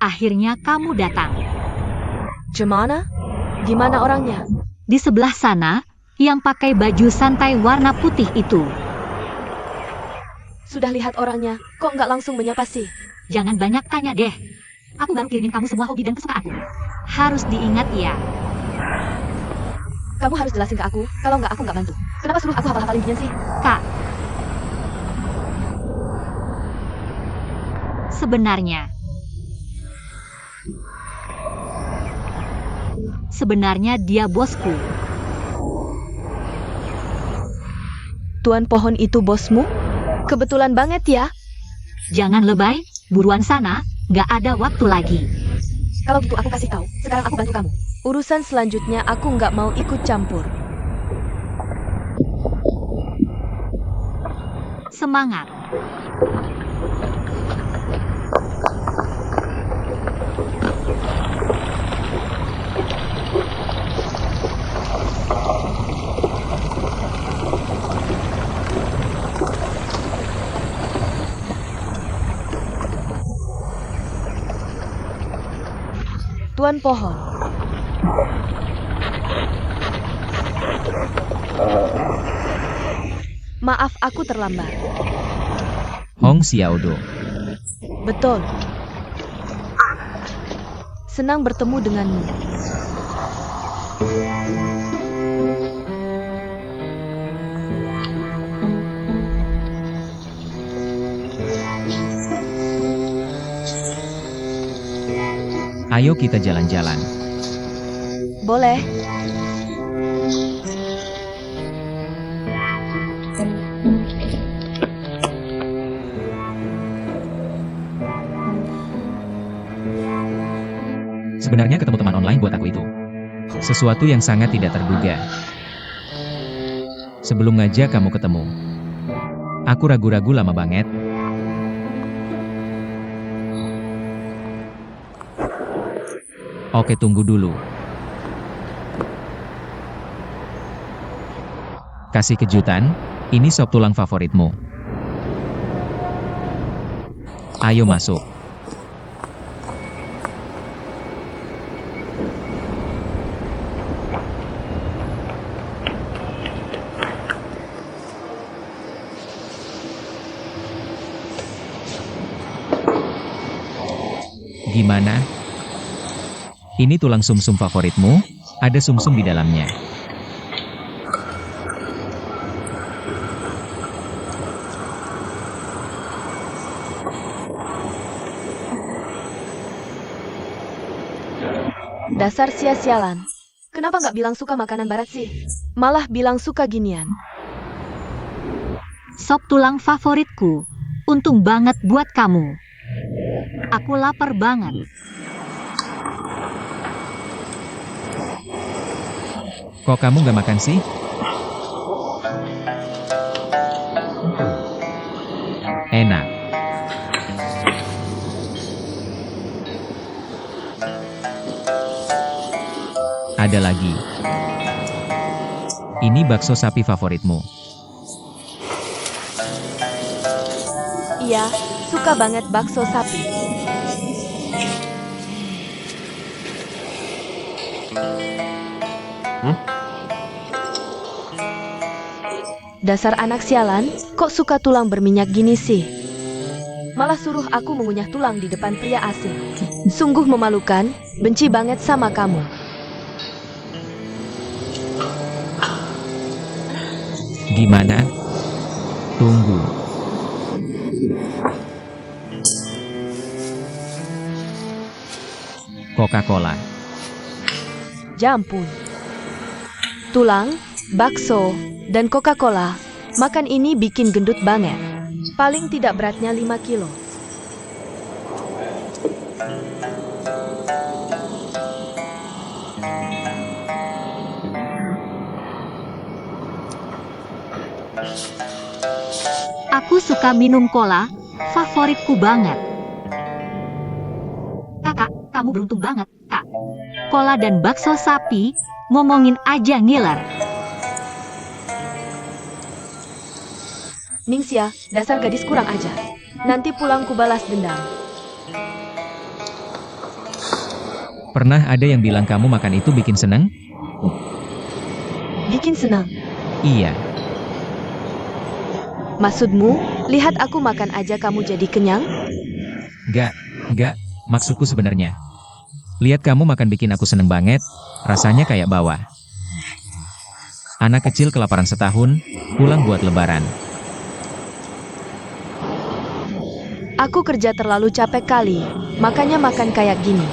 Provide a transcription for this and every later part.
Akhirnya kamu datang. Gimana? Gimana orangnya? Di sebelah sana, yang pakai baju santai warna putih itu. Sudah lihat orangnya, kok nggak langsung menyapa sih? Jangan banyak tanya deh. Aku baru kirimin kamu semua hobi dan kesukaanku. Harus diingat ya. Kamu harus jelasin ke aku, kalau nggak aku nggak bantu. Kenapa suruh aku hafal-hafalin ginian sih? Kak. Sebenarnya dia bosku. Tuan Pohon itu bosmu? Kebetulan banget ya. Jangan lebay, buruan sana, nggak ada waktu lagi. Kalau gitu aku kasih tahu, sekarang aku bantu kamu. Urusan selanjutnya aku nggak mau ikut campur. Semangat. Tuan Pohon. Maaf aku terlambat. Hong Xiaodo. Betul. Senang bertemu denganmu. Ayo kita jalan-jalan. Boleh. Sebenarnya ketemu teman online buat aku itu sesuatu yang sangat tidak terduga. Sebelum ngajak kamu ketemu, aku ragu-ragu lama banget. Oke, tunggu dulu. Kasih kejutan, ini sop tulang favoritmu. Ayo masuk. Gimana? Ini tulang sumsum favoritmu? Ada sumsum di dalamnya. Dasar sia-sialan. Kenapa nggak bilang suka makanan barat sih? Malah bilang suka ginian. Sop tulang favoritku. Untung banget buat kamu. Aku lapar banget. Kok kamu nggak makan sih? Enak. Ada lagi. Ini bakso sapi favoritmu. Iya, suka banget bakso sapi. Dasar anak sialan, kok suka tulang berminyak gini sih? Malah suruh aku mengunyah tulang di depan pria asing. Sungguh memalukan, benci banget sama kamu. Gimana? Tunggu. Coca-Cola. Jampun. Tulang, bakso, dan Coca-Cola. Makan ini bikin gendut banget. Paling tidak beratnya 5 kilo. Aku suka minum cola, favoritku banget. Kakak, kamu beruntung banget, Kak. Cola dan bakso sapi, ngomongin aja ngiler. Ningxia, dasar gadis kurang aja. Nanti pulang ku balas dendam. Pernah ada yang bilang kamu makan itu bikin seneng? Bikin senang. Iya. Maksudmu, lihat aku makan aja kamu jadi kenyang? Gak, maksudku sebenarnya. Lihat kamu makan bikin aku seneng banget, rasanya kayak bawah. Anak kecil kelaparan setahun, pulang buat lebaran. Aku kerja terlalu capek kali, makanya makan kayak gini.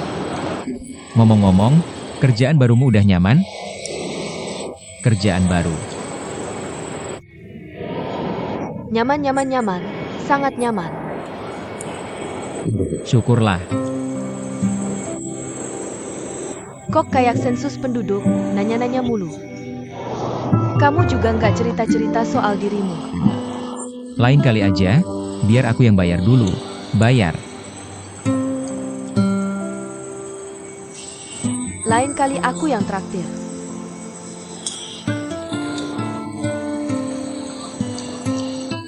Ngomong-ngomong, kerjaan barumu udah nyaman? Kerjaan baru. Nyaman, sangat nyaman. Syukurlah. Kok kayak sensus penduduk, nanya-nanya mulu. Kamu juga nggak cerita-cerita soal dirimu. Lain kali aja, biar aku yang bayar dulu. Bayar. Lain kali aku yang traktir.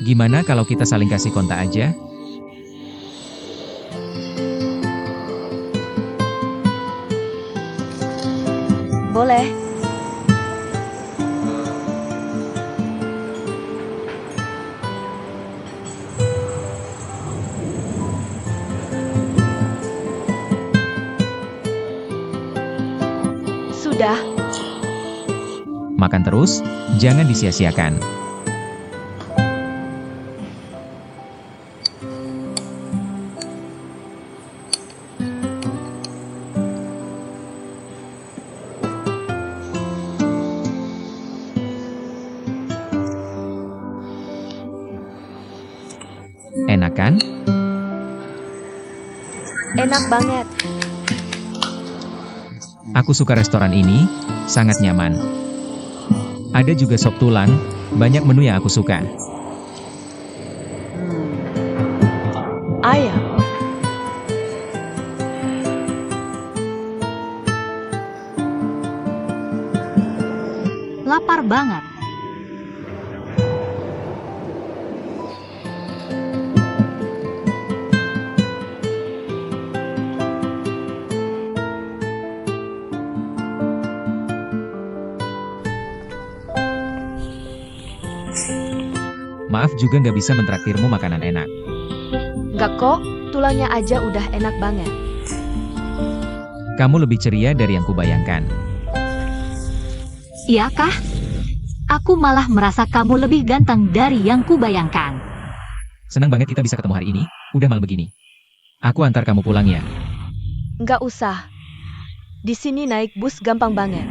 Gimana kalau kita saling kasih kontak aja? Boleh. Sudah. Makan terus, jangan disia-siakan. Enak kan? Enak banget. Aku suka restoran ini, sangat nyaman. Ada juga sop tulang, banyak menu yang aku suka. Ayam. Lapar banget. Maaf juga nggak bisa mentraktirmu makanan enak. Nggak kok, tulangnya aja udah enak banget. Kamu lebih ceria dari yang kubayangkan. Iya kah? Aku malah merasa kamu lebih ganteng dari yang kubayangkan. Senang banget kita bisa ketemu hari ini, udah malam begini. Aku antar kamu pulang ya. Nggak usah. Di sini naik bus gampang banget.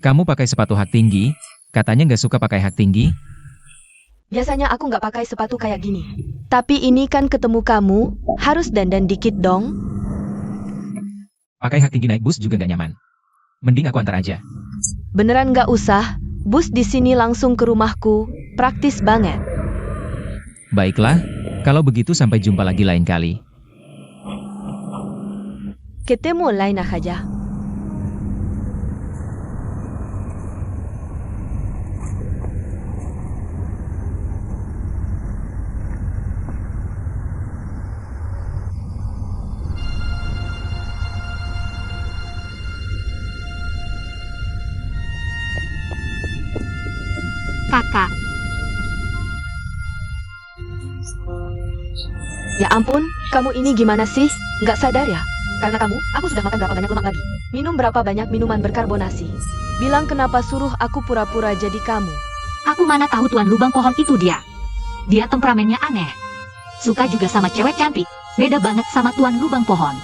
Kamu pakai sepatu hak tinggi, katanya nggak suka pakai hak tinggi. Biasanya aku nggak pakai sepatu kayak gini. Tapi ini kan ketemu kamu, harus dandan dikit dong. Pakai hak tinggi naik bus juga nggak nyaman. Mending aku antar aja. Beneran nggak usah, bus di sini langsung ke rumahku, praktis banget. Baiklah, kalau begitu sampai jumpa lagi lain kali. Ketemu lain aja. Kakak, Ya ampun, kamu ini gimana sih? Nggak sadar ya? Karena kamu, aku sudah makan berapa banyak lemak lagi. Minum berapa banyak minuman berkarbonasi. Bilang kenapa suruh aku pura-pura jadi kamu. aku mana tahu tuan lubang pohon itu dia. Dia temperamennya aneh. Suka juga sama cewek cantik. Beda banget sama tuan lubang pohon.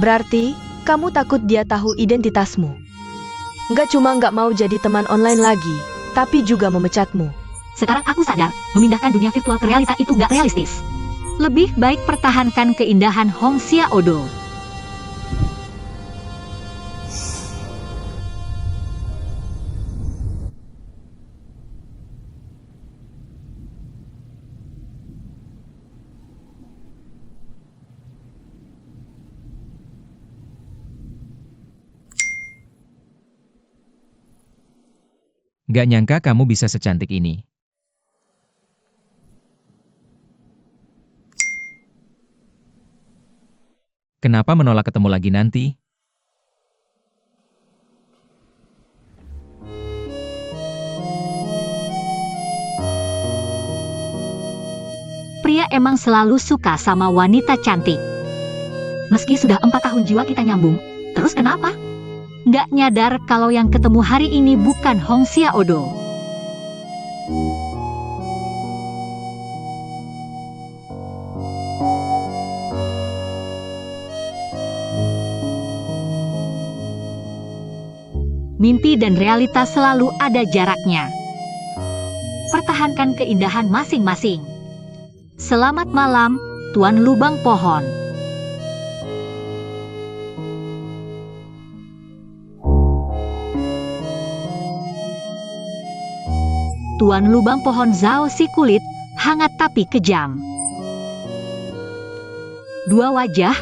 Berarti, kamu takut dia tahu identitasmu. Nggak cuma nggak mau jadi teman online lagi, tapi juga memecatmu. Sekarang aku sadar, memindahkan dunia virtual ke realita itu gak realistis. Lebih baik pertahankan keindahan Hong Sia Odo. Gak nyangka kamu bisa secantik ini. Kenapa menolak ketemu lagi nanti? Pria emang selalu suka sama wanita cantik. Meski sudah 4 tahun jiwa kita nyambung, terus kenapa? Nggak nyadar kalau yang ketemu hari ini bukan Hong Xiaodo. Mimpi dan realitas selalu ada jaraknya. Pertahankan keindahan masing-masing. Selamat malam, Tuan Lubang Pohon. Tuan Lubang Pohon Zhao si kulit, hangat tapi kejam. Dua wajah,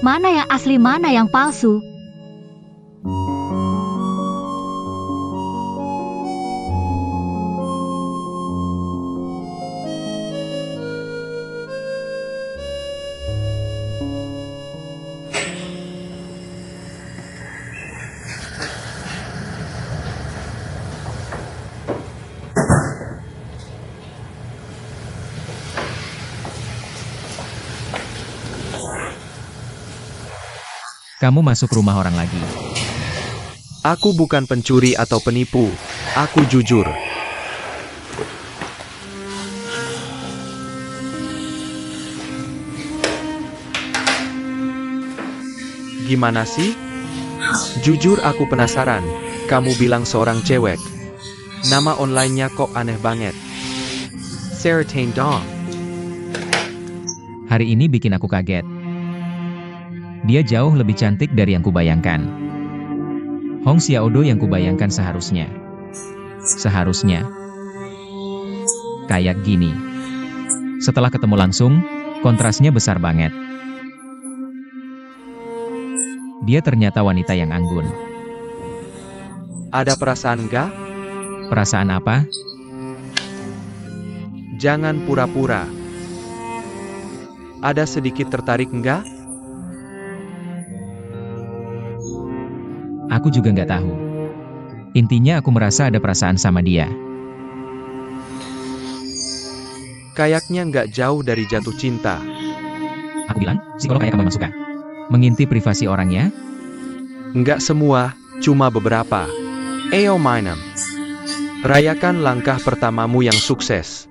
mana yang asli mana yang palsu? Kamu masuk rumah orang lagi. Aku bukan pencuri atau penipu. Aku jujur. Gimana sih? Jujur aku penasaran. Kamu bilang seorang cewek. Nama online-nya kok aneh banget. Sertain Dong. Hari ini bikin aku kaget. Dia jauh lebih cantik dari yang kubayangkan. Hong Xiaodo yang kubayangkan seharusnya. Kayak gini. Setelah ketemu langsung, kontrasnya besar banget. Dia ternyata wanita yang anggun. Ada perasaan nggak? Perasaan apa? Jangan pura-pura. Ada sedikit tertarik nggak? Aku juga nggak tahu. Intinya aku merasa ada perasaan sama dia. Kayaknya nggak jauh dari jatuh cinta. Aku bilang, psikolog kayak kamu memang suka mengintip privasi orangnya. Nggak semua, cuma beberapa. Ayo mainem. Rayakan langkah pertamamu yang sukses.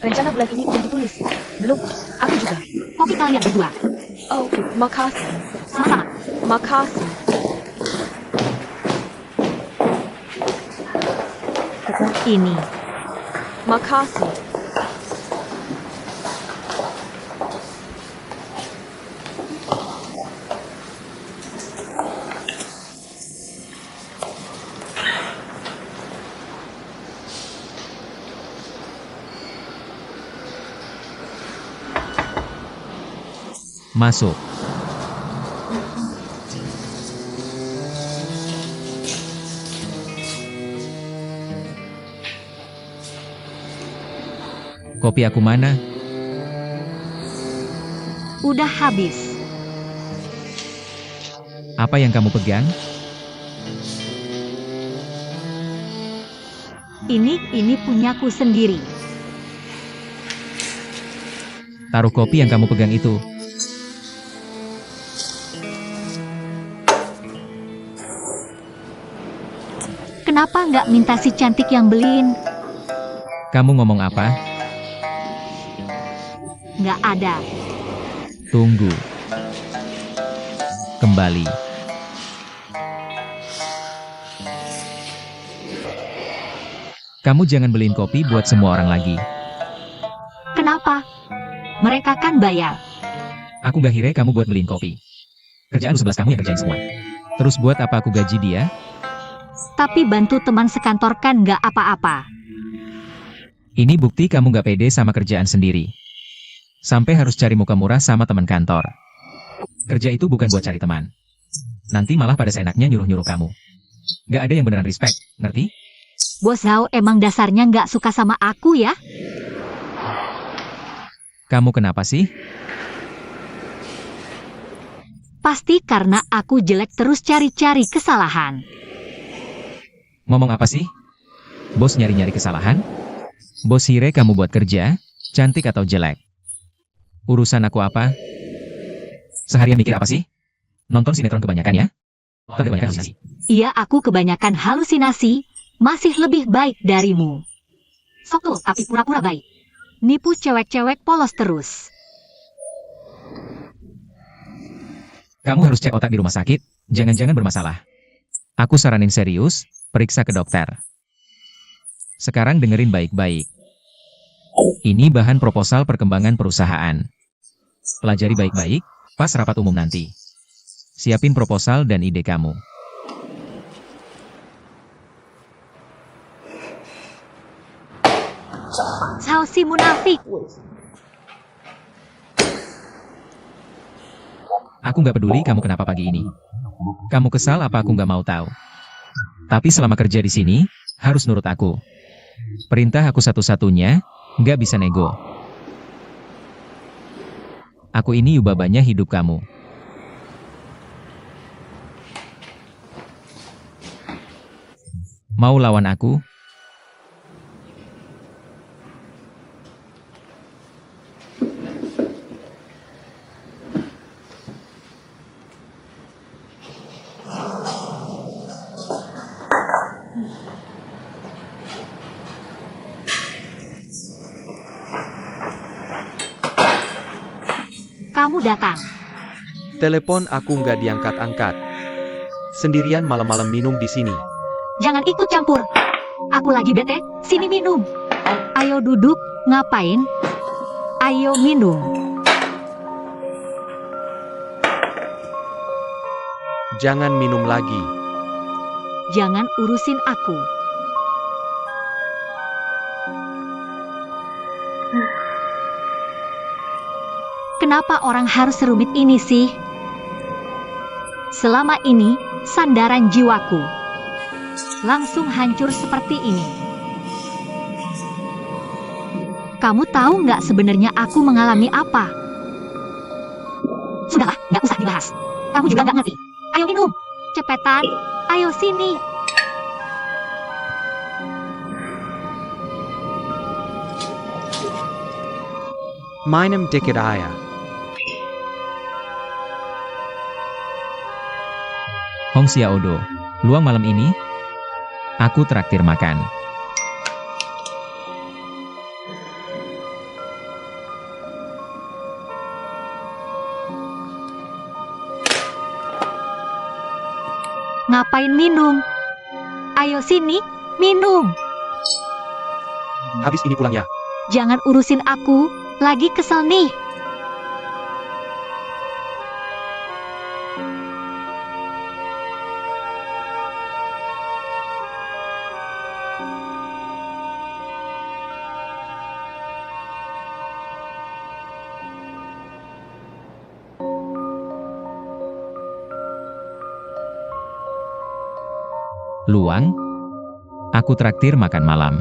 Rencana bulan ini udah ditulis. Belum, aku juga. Kopi kalian berdua. Oh, makasih. Sama-sama. Makasih. Ini. Makasih. Masuk. Kopi aku mana? Udah habis. Apa yang kamu pegang? Ini punyaku sendiri. Taruh kopi yang kamu pegang itu. Kenapa nggak minta si cantik yang beliin? Kamu ngomong apa? Nggak ada. Tunggu. Kembali. Kamu jangan beliin kopi buat semua orang lagi. Kenapa? Mereka kan bayar. Aku gak hire kamu buat beliin kopi. Kerjaan 11 kamu yang kerjain semua. Terus buat apa aku gaji dia? Tapi bantu teman sekantor kan nggak apa-apa. Ini bukti kamu gak pede sama kerjaan sendiri. Sampai harus cari muka murah sama teman kantor. Kerja itu bukan buat cari teman. Nanti malah pada seenaknya nyuruh-nyuruh kamu. Gak ada yang beneran respect, ngerti? Bos Zhao emang dasarnya nggak suka sama aku ya? Kamu kenapa sih? Pasti karena aku jelek terus cari-cari kesalahan. Ngomong apa sih? Bos nyari-nyari kesalahan? Bos Hire kamu buat kerja, cantik atau jelek? Urusan aku apa? Seharian mikir apa sih? Nonton sinetron kebanyakan ya? Kebanyakan halusinasi. Iya, aku kebanyakan halusinasi, masih lebih baik darimu. Sok tuh, tapi pura-pura baik. Nipu cewek-cewek polos terus. Kamu harus cek otak di rumah sakit, jangan-jangan bermasalah. Aku saranin serius, periksa ke dokter. Sekarang dengerin baik-baik. Ini bahan proposal perkembangan perusahaan. Pelajari baik-baik, pas rapat umum nanti. Siapin proposal dan ide kamu. Zhao si munafik. Aku nggak peduli kamu kenapa pagi ini. Kamu kesal apa aku nggak mau tahu. Tapi selama kerja di sini, harus nurut aku. Perintah aku satu-satunya, nggak bisa nego. Aku ini ubabanya hidup kamu. Mau lawan aku? Kamu datang. Telepon aku nggak diangkat-angkat. Sendirian malam-malam minum di sini. Jangan ikut campur. Aku lagi bete, sini minum. Ayo duduk, ngapain? Ayo minum. Jangan minum lagi. Jangan urusin aku. Kenapa orang harus serumit ini sih? Selama ini, sandaran jiwaku langsung hancur seperti ini. Kamu tahu nggak sebenarnya aku mengalami apa? Sudahlah, nggak usah dibahas. Kamu juga nggak ngerti. Ayo minum, cepetan. Ayo sini. Minum dikit aja. Hong Xiaodo, luang malam ini? Aku traktir makan. Ngapain minum? Ayo sini, minum. Habis ini pulang ya. Jangan urusin aku, lagi kesel nih. Luang? Aku traktir makan malam.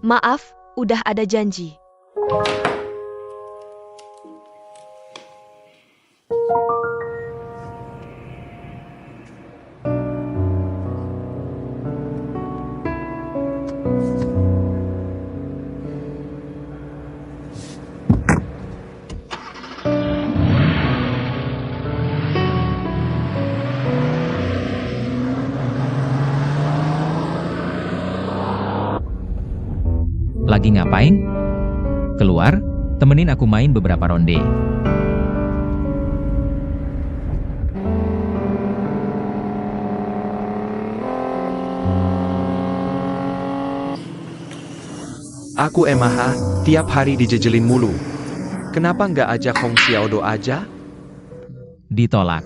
Maaf, udah ada janji. Lagi ngapain? Keluar, temenin aku main beberapa ronde. Aku MH, tiap hari dijejelin mulu. Kenapa nggak ajak Hong Xiaodo aja? Ditolak.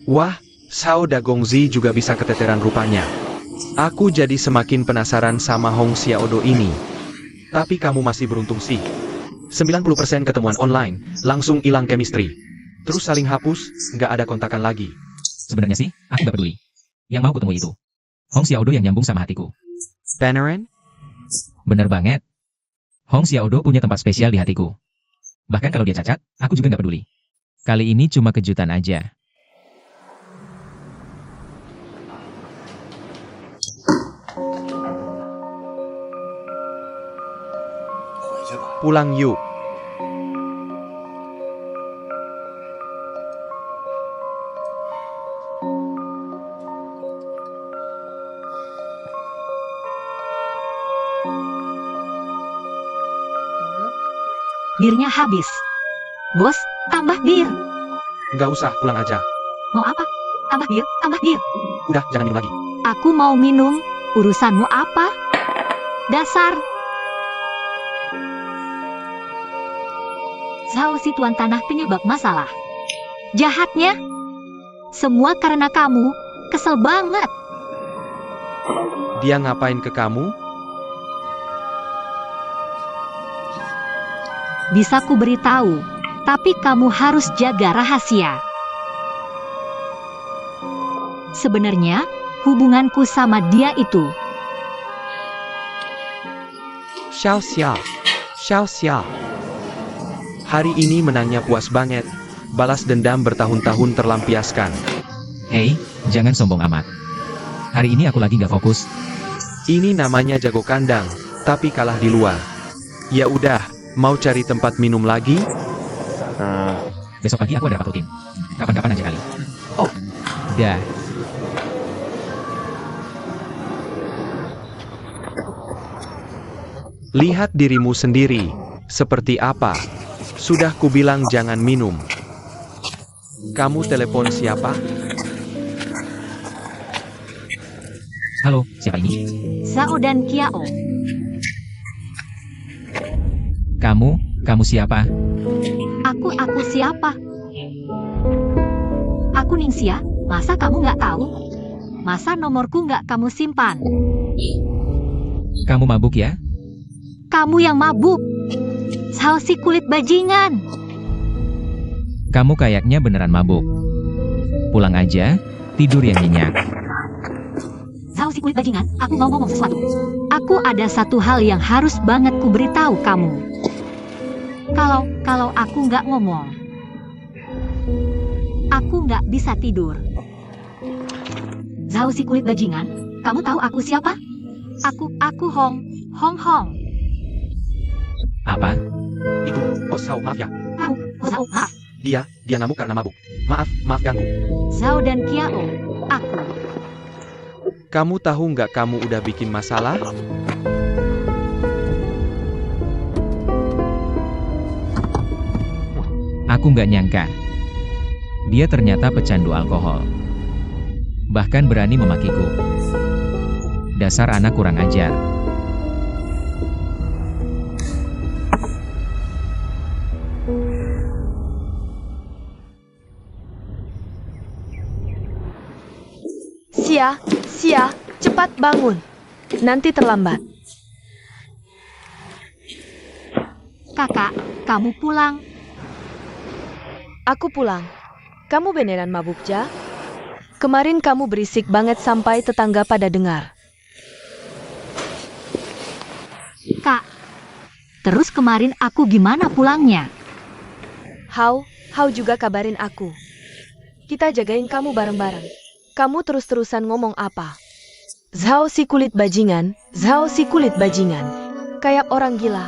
Wah, Sao Dagongzi juga bisa keteteran rupanya. Aku jadi semakin penasaran sama Hong Xiaodo ini. Tapi kamu masih beruntung sih. 90% ketemuan online, langsung hilang chemistry. Terus saling hapus, nggak ada kontakan lagi. Sebenarnya sih, aku gak peduli. Yang mau ketemu itu Hong Xiaodo yang nyambung sama hatiku. Beneran? Bener banget. Hong Xiaodo punya tempat spesial di hatiku. Bahkan kalau dia cacat, aku juga gak peduli. Kali ini cuma kejutan aja. Pulang yuk. Birnya habis. Bos, tambah bir. Nggak usah, pulang aja. Mau apa? Tambah bir, tambah bir. Udah, jangan minum lagi. Aku mau minum. Urusanmu apa? Dasar. Zhao si tuan tanah penyebab masalah. Jahatnya. Semua karena kamu. Kesel banget. Dia ngapain ke kamu? Bisa ku beritahu, tapi kamu harus jaga rahasia. Sebenarnya, hubunganku sama dia itu. Xiao Xia. Xiao Xia. Hari ini menangnya puas banget. Balas dendam bertahun-tahun terlampiaskan. Hei, jangan sombong amat. Hari ini aku lagi gak fokus. Ini namanya jago kandang, tapi kalah di luar. Ya udah, mau cari tempat minum lagi? Besok pagi aku ada rapat rutin. Kapan-kapan aja kali. Oh, dah. Lihat dirimu sendiri. Seperti apa? Sudah kubilang jangan minum. Kamu telepon siapa? Halo, siapa ini? Zhao dan Kiao. Kamu siapa? Aku siapa? Aku Ningxia, masa kamu nggak tahu? Masa nomorku nggak kamu simpan? Kamu mabuk ya? Kamu yang mabuk. Zhao si kulit bajingan. Kamu kayaknya beneran mabuk. Pulang aja, tidur yang nyenyak. Zhao si kulit bajingan, aku mau ngomong sesuatu. Aku ada satu hal yang harus banget ku beritahu kamu. Kalau aku nggak ngomong, aku nggak bisa tidur. Zhao si kulit bajingan, kamu tahu aku siapa? Aku Hong. Apa? Itu, oh Sao, maaf ya. Zhao, maaf. Dia ngamuk karena mabuk. Maaf ganggu. Zhao dan Kiao, aku. Kamu tahu nggak kamu udah bikin masalah? Aku nggak nyangka. Dia ternyata pecandu alkohol. Bahkan berani memakiku. Dasar anak kurang ajar. Sia, cepat bangun. Nanti terlambat. Kakak, kamu pulang. Aku pulang. Kamu beneran mabuk, Ja? Kemarin kamu berisik banget sampai tetangga pada dengar. Kak, terus kemarin aku gimana pulangnya? Hao juga kabarin aku. Kita jagain kamu bareng-bareng. Kamu terus-terusan ngomong apa? Zhao si kulit bajingan. Kayak orang gila.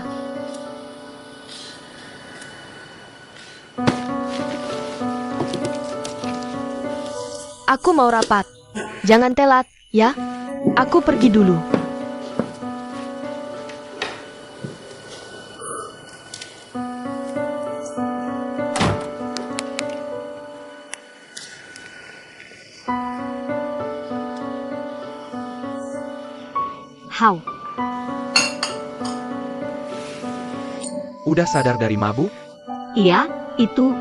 Aku mau rapat. Jangan telat, ya? Aku pergi dulu. Hao, Udah sadar dari mabuk? iya, Itu,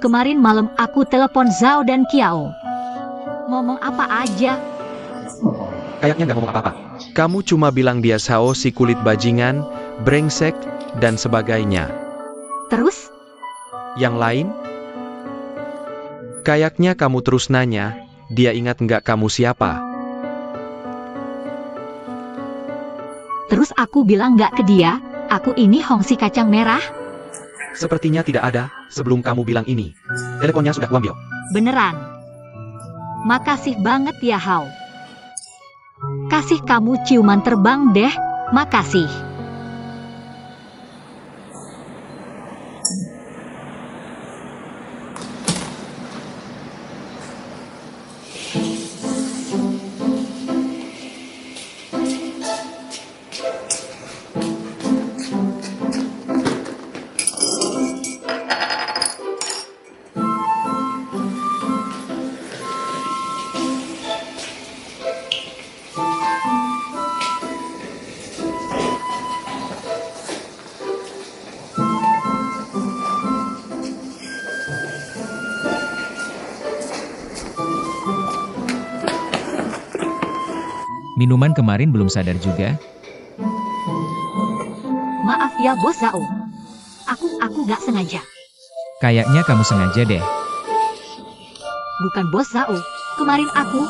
kemarin malam aku telepon Zhao dan Kiao. Ngomong apa aja. Kayaknya nggak ngomong apa-apa. Kamu cuma bilang dia Sao si kulit bajingan, brengsek, dan sebagainya. Terus, Yang lain? Kayaknya kamu terus nanya, dia ingat nggak kamu siapa? terus aku bilang nggak ke dia, aku ini Hong si kacang merah. Sepertinya tidak ada, sebelum kamu bilang ini. Teleponnya sudah kuambil. Beneran. Makasih banget ya Hao. Kasih kamu ciuman terbang deh, makasih. Minuman kemarin belum sadar juga. Maaf ya Bos Zhao. Aku nggak sengaja. Kayaknya kamu sengaja deh. Bukan Bos Zhao. Kemarin aku,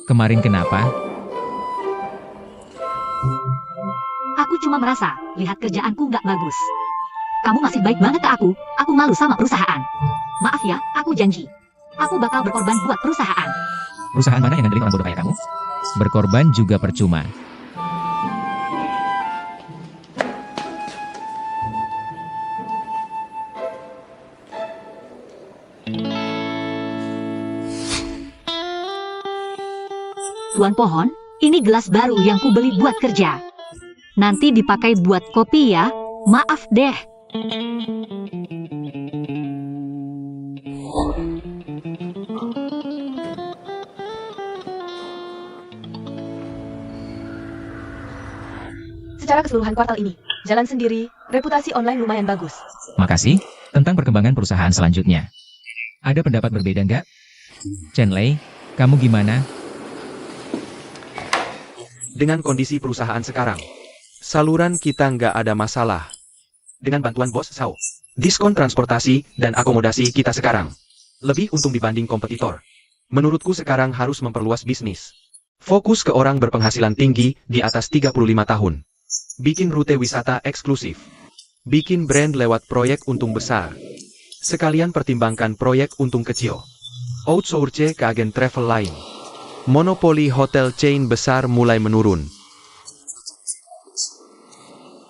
Kemarin kenapa? aku cuma merasa, lihat kerjaanku nggak bagus. Kamu masih baik banget ke aku malu sama perusahaan. Maaf ya, aku janji. Aku bakal berkorban buat perusahaan. Perusahaan mana yang ngandelin orang bodoh kayak kamu? Berkorban juga percuma. Tuan Pohon, ini gelas baru yang ku beli buat kerja. Nanti dipakai buat kopi ya. Maaf deh. Secara keseluruhan kuartal ini, jalan sendiri, reputasi online lumayan bagus. Makasih. Tentang perkembangan perusahaan selanjutnya. Ada pendapat berbeda nggak? Chen Lei, kamu gimana? Dengan kondisi perusahaan sekarang, saluran kita nggak ada masalah. Dengan bantuan Bos Sao, diskon transportasi dan akomodasi kita sekarang lebih untung dibanding kompetitor. Menurutku sekarang harus memperluas bisnis. Fokus ke orang berpenghasilan tinggi di atas 35 tahun. Bikin rute wisata eksklusif. Bikin brand lewat proyek untung besar. Sekalian pertimbangkan proyek untung kecil. Outsource ke agen travel lain. Monopoli hotel chain besar mulai menurun.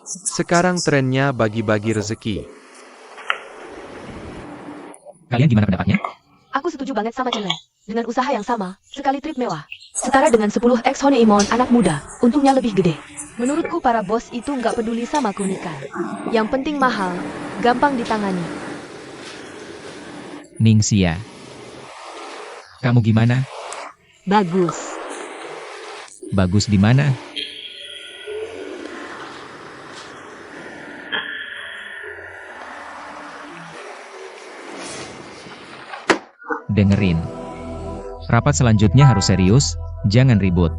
Sekarang trennya bagi-bagi rezeki. Kalian gimana pendapatnya? Aku setuju banget sama Chen Lei. Dengan usaha yang sama, sekali trip mewah, setara dengan 10x honeymoon anak muda, untungnya lebih gede. Menurutku para bos itu nggak peduli sama keunikan. Yang penting mahal, gampang ditangani. Ningxia. Kamu gimana? Bagus. Bagus di mana? Dengerin. Rapat selanjutnya harus serius, jangan ribut.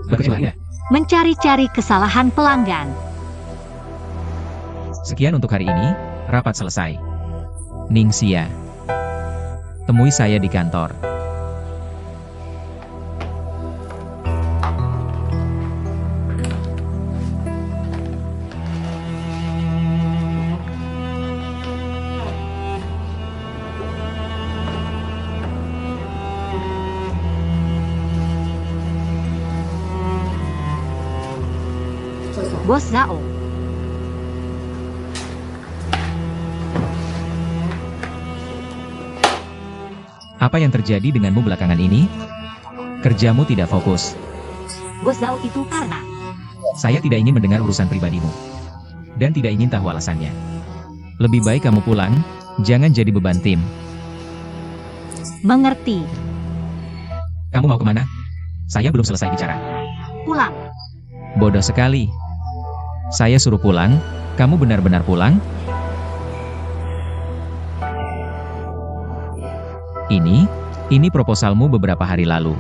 Begitu ya. Mencari-cari kesalahan pelanggan. Sekian untuk hari ini, rapat selesai. Ningxia. Temui saya di kantor. Bos Zhao. Apa yang terjadi denganmu belakangan ini? Kerjamu tidak fokus. Bos Zhao itu karena Saya tidak ingin mendengar urusan pribadimu. Dan tidak ingin tahu alasannya. Lebih baik kamu pulang, jangan jadi beban tim. mengerti. Kamu mau kemana? Saya belum selesai bicara. Pulang. Bodoh sekali. Saya suruh pulang, kamu benar-benar pulang? Ini proposalmu beberapa hari lalu.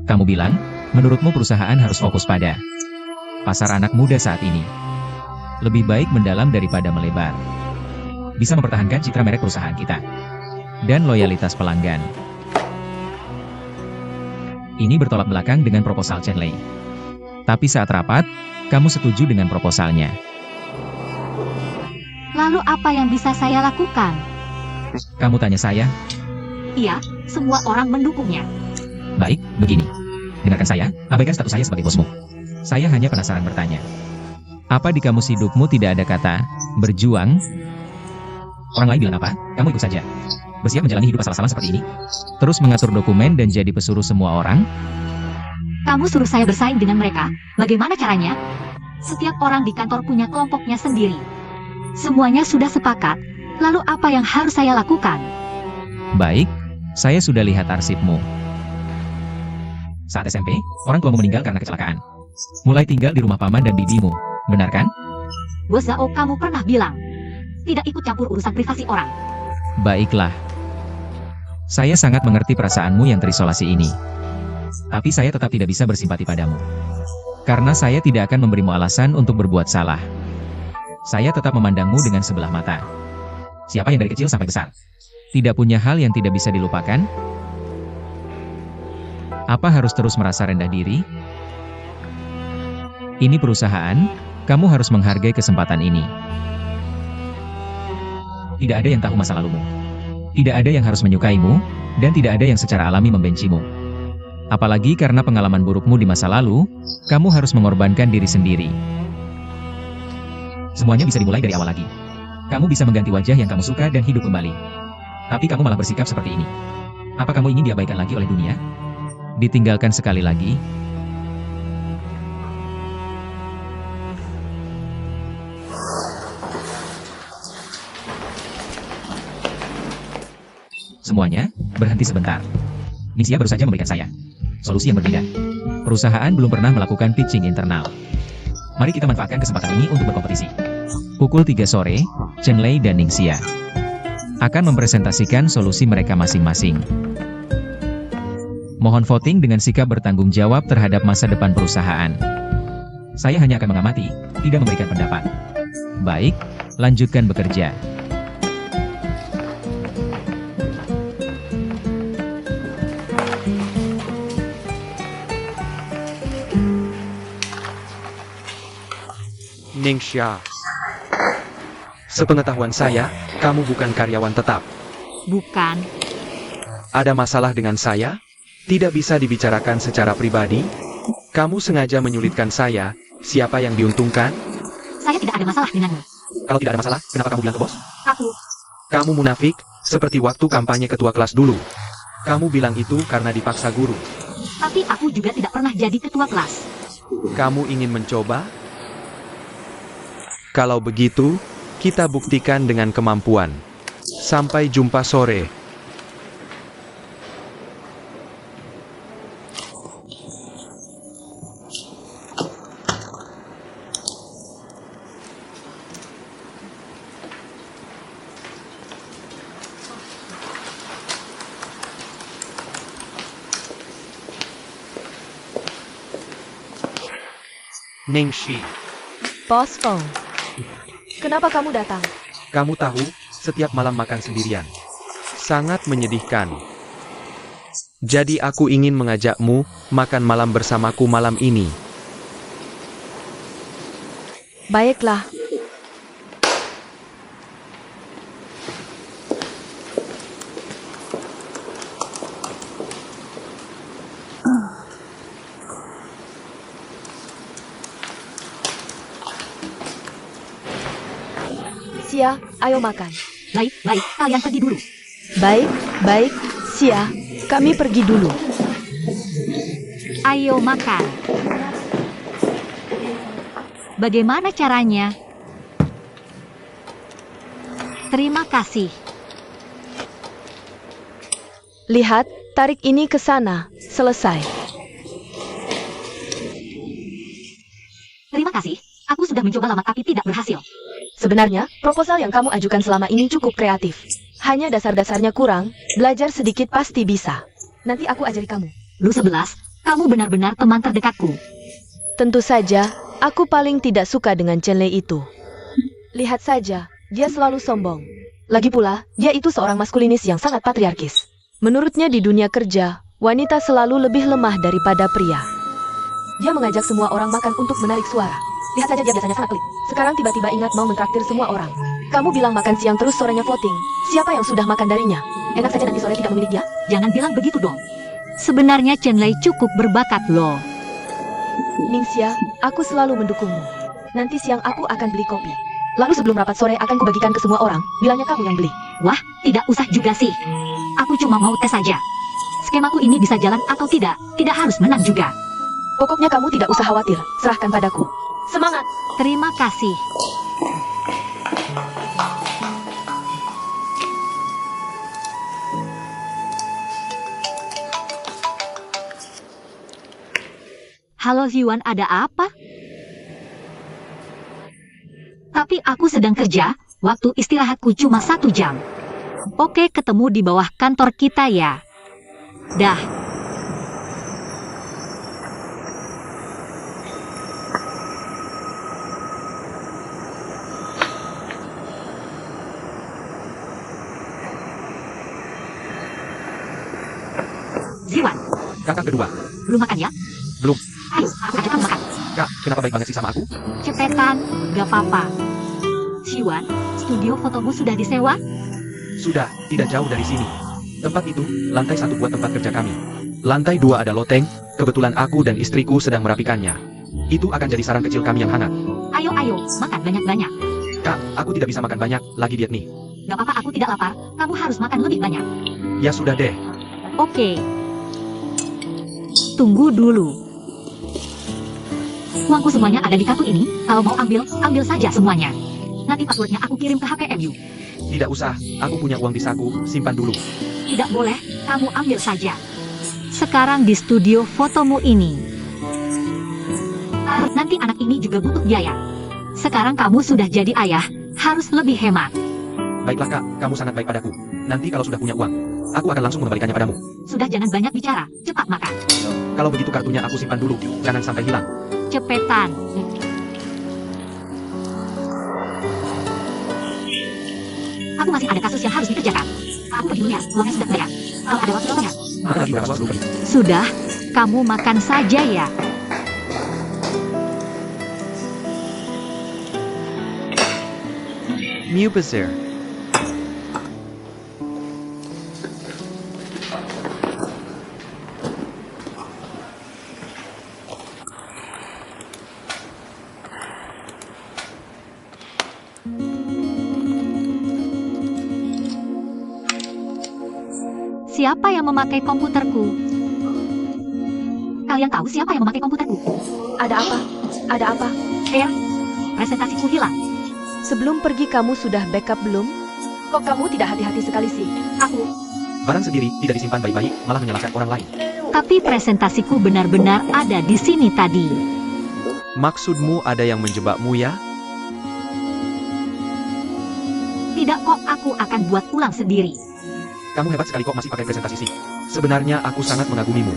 Kamu bilang, menurutmu perusahaan harus fokus pada pasar anak muda saat ini. Lebih baik mendalam daripada melebar. Bisa mempertahankan citra merek perusahaan kita. Dan loyalitas pelanggan. Ini bertolak belakang dengan proposal Chen Lei. Tapi saat rapat, kamu setuju dengan proposalnya. Lalu apa yang bisa saya lakukan? Kamu tanya saya? Iya, semua orang mendukungnya. Baik, begini. Dengarkan saya, abaikan status saya sebagai bosmu. Saya hanya penasaran bertanya. Apa di kamus hidupmu tidak ada kata, berjuang? Orang lain bilang apa, kamu ikut saja. Bersiap menjalani hidup asal-asalan seperti ini? Terus mengatur dokumen dan jadi pesuruh semua orang? Kamu suruh saya bersaing dengan mereka. Bagaimana caranya? Setiap orang di kantor punya kelompoknya sendiri. Semuanya sudah sepakat. Lalu apa yang harus saya lakukan? Baik, saya sudah lihat arsipmu. Saat SMP, orang tuamu meninggal karena kecelakaan. Mulai tinggal di rumah paman dan bibimu, benar kan? Bos Zhao, kamu pernah bilang, tidak ikut campur urusan privasi orang. Baiklah. Saya sangat mengerti perasaanmu yang terisolasi ini. Tapi saya tetap tidak bisa bersimpati padamu. Karena saya tidak akan memberimu alasan untuk berbuat salah. Saya tetap memandangmu dengan sebelah mata. Siapa yang dari kecil sampai besar tidak punya hal yang tidak bisa dilupakan? Apa harus terus merasa rendah diri? Ini perusahaan, kamu harus menghargai kesempatan ini. Tidak ada yang tahu masa lalumu. Tidak ada yang harus menyukaimu, dan tidak ada yang secara alami membencimu. Apalagi karena pengalaman burukmu di masa lalu, kamu harus mengorbankan diri sendiri. Semuanya bisa dimulai dari awal lagi. Kamu bisa mengganti wajah yang kamu suka dan hidup kembali. Tapi kamu malah bersikap seperti ini. Apa kamu ingin diabaikan lagi oleh dunia? Ditinggalkan sekali lagi? Semuanya, berhenti sebentar. Ningxia baru saja memberikan saya solusi yang berbeda. Perusahaan belum pernah melakukan pitching internal. Mari kita manfaatkan kesempatan ini untuk berkompetisi. Pukul 3 sore, Chen Lei dan Ningxia akan mempresentasikan solusi mereka masing-masing. Mohon voting dengan sikap bertanggung jawab terhadap masa depan perusahaan. Saya hanya akan mengamati, tidak memberikan pendapat. Baik, lanjutkan bekerja. Ningxia. Sepengetahuan saya, kamu bukan karyawan tetap. Bukan. Ada masalah dengan saya? Tidak bisa dibicarakan secara pribadi? Kamu sengaja menyulitkan saya, siapa yang diuntungkan? Saya tidak ada masalah denganmu. Kalau tidak ada masalah, kenapa kamu bilang ke bos? Kamu munafik, seperti waktu kampanye ketua kelas dulu. Kamu bilang itu karena dipaksa guru. Tapi aku juga tidak pernah jadi ketua kelas. Kamu ingin mencoba? Kalau begitu, kita buktikan dengan kemampuan. Sampai jumpa sore. Ningxi, Bos Feng, kenapa kamu datang? kamu tahu, setiap malam makan sendirian. Sangat menyedihkan. Jadi aku ingin mengajakmu, makan malam bersamaku malam ini. Baiklah. Xia, ayo makan. Baik, kalian pergi dulu. Baik, Xia, kami pergi dulu. Ayo makan. Bagaimana caranya? Terima kasih. Lihat, tarik ini ke sana. Selesai. Terima kasih. Aku sudah mencoba lama tapi tidak berhasil. Sebenarnya, proposal yang kamu ajukan selama ini cukup kreatif. Hanya dasar-dasarnya kurang, belajar sedikit pasti bisa. Nanti aku ajari kamu. Lu 11, kamu benar-benar teman terdekatku. Tentu saja, aku paling tidak suka dengan Chen Lei itu. Lihat saja, dia selalu sombong. Lagi pula, dia itu seorang maskulinis yang sangat patriarkis. Menurutnya di dunia kerja, wanita selalu lebih lemah daripada pria. Dia mengajak semua orang makan untuk menarik suara. Lihat saja dia biasanya sangat pelit. Sekarang tiba-tiba ingat mau mentraktir semua orang. Kamu bilang makan siang terus sorenya voting. Siapa yang sudah makan darinya? Enak saja nanti sore tidak memilih dia? Jangan bilang begitu dong. Sebenarnya Chen Lei cukup berbakat loh. Ningxia, aku selalu mendukungmu. Nanti siang aku akan beli kopi. Lalu sebelum rapat sore akan kubagikan ke semua orang. Bilangnya kamu yang beli. Wah, tidak usah juga sih. Aku cuma mau tes saja. Skemaku ini bisa jalan atau tidak harus menang juga. Pokoknya kamu tidak usah khawatir. Serahkan padaku. Semangat! Terima kasih. Halo Yuan, ada apa? Tapi aku sedang kerja, waktu istirahatku cuma 1 jam. Oke, ketemu di bawah kantor kita ya. Dah. Ziwan, Kakak kedua. belum makan ya? Belum. Ayo, aku ajak kamu makan. Kak, kenapa baik banget sih sama aku? Cepetan, gak apa-apa. Ziwan, studio fotomu sudah disewa? Sudah, tidak jauh dari sini. Tempat itu, lantai 1 buat tempat kerja kami. Lantai 2 ada loteng, kebetulan aku dan istriku sedang merapikannya. Itu akan jadi sarang kecil kami yang hangat. Ayo, makan banyak-banyak. Kak, aku tidak bisa makan banyak, lagi diet nih. Gak apa-apa, aku tidak lapar. Kamu harus makan lebih banyak. Ya sudah deh. Oke. Tunggu dulu. Uangku semuanya ada di kartu ini. Kalau mau ambil saja semuanya. Nanti passwordnya aku kirim ke HPMU. Tidak usah, aku punya uang di saku, simpan dulu. Tidak boleh, kamu ambil saja. Sekarang di studio fotomu ini. Nanti anak ini juga butuh biaya. Sekarang kamu sudah jadi ayah, harus lebih hemat. Baiklah kak, kamu sangat baik padaku. Nanti kalau sudah punya uang, aku akan langsung mengembalikannya padamu. Sudah, jangan banyak bicara, cepat makan. Kalau begitu kartunya aku simpan dulu, jangan sampai hilang. Cepetan. Aku masih ada kasus yang harus dikerjakan. Aku pergi dulu ya, uangnya sudah bayar. Kalau ada waktu ya. Aku lagi berapa sebelum pergi. Sudah, kamu makan saja ya. New Bazaar. Siapa yang memakai komputerku? Kalian tahu siapa yang memakai komputerku? Ada apa? Ada apa? Presentasiku hilang. Sebelum pergi kamu sudah backup belum? Kok kamu tidak hati-hati sekali sih? Aku. Barang sendiri tidak disimpan baik-baik, malah menyalahkan orang lain. Tapi presentasiku benar-benar ada di sini tadi. Maksudmu ada yang menjebakmu ya? Tidak kok, aku akan buat ulang sendiri. Kamu hebat sekali kok masih pakai presentasi sih. Sebenarnya aku sangat mengagumimu.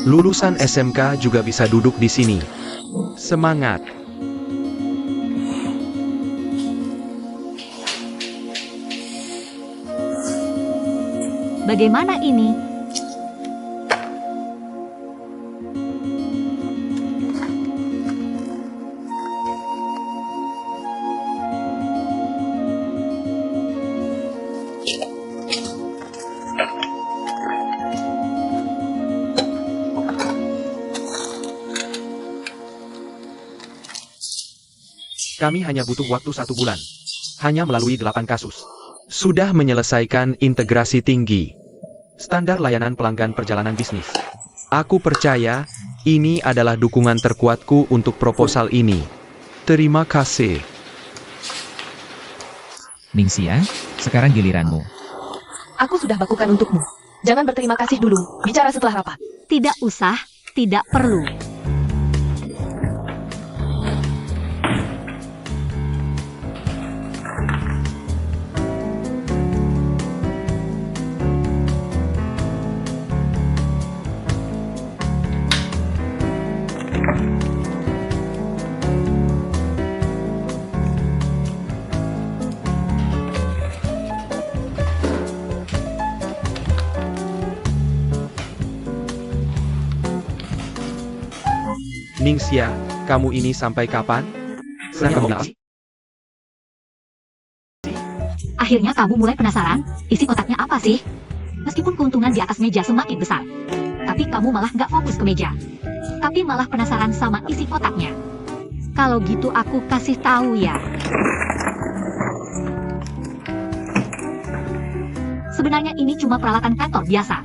Lulusan SMK juga bisa duduk di sini. Semangat. Bagaimana ini? Kami hanya butuh waktu 1 bulan. Hanya melalui 8 kasus. Sudah menyelesaikan integrasi tinggi. Standar layanan pelanggan perjalanan bisnis. Aku percaya, ini adalah dukungan terkuatku untuk proposal ini. Terima kasih. Ningxia, sekarang giliranmu. Aku sudah bakukan untukmu. Jangan berterima kasih dulu, bicara setelah rapat. Tidak usah, tidak perlu. Ningxia, kamu ini sampai kapan? Senang kamu kenal? Akhirnya kamu mulai penasaran, isi kotaknya apa sih? Meskipun keuntungan di atas meja semakin besar, tapi kamu malah nggak fokus ke meja. Tapi malah penasaran sama isi kotaknya. Kalau gitu aku kasih tahu ya. Sebenarnya ini cuma peralatan kantor biasa.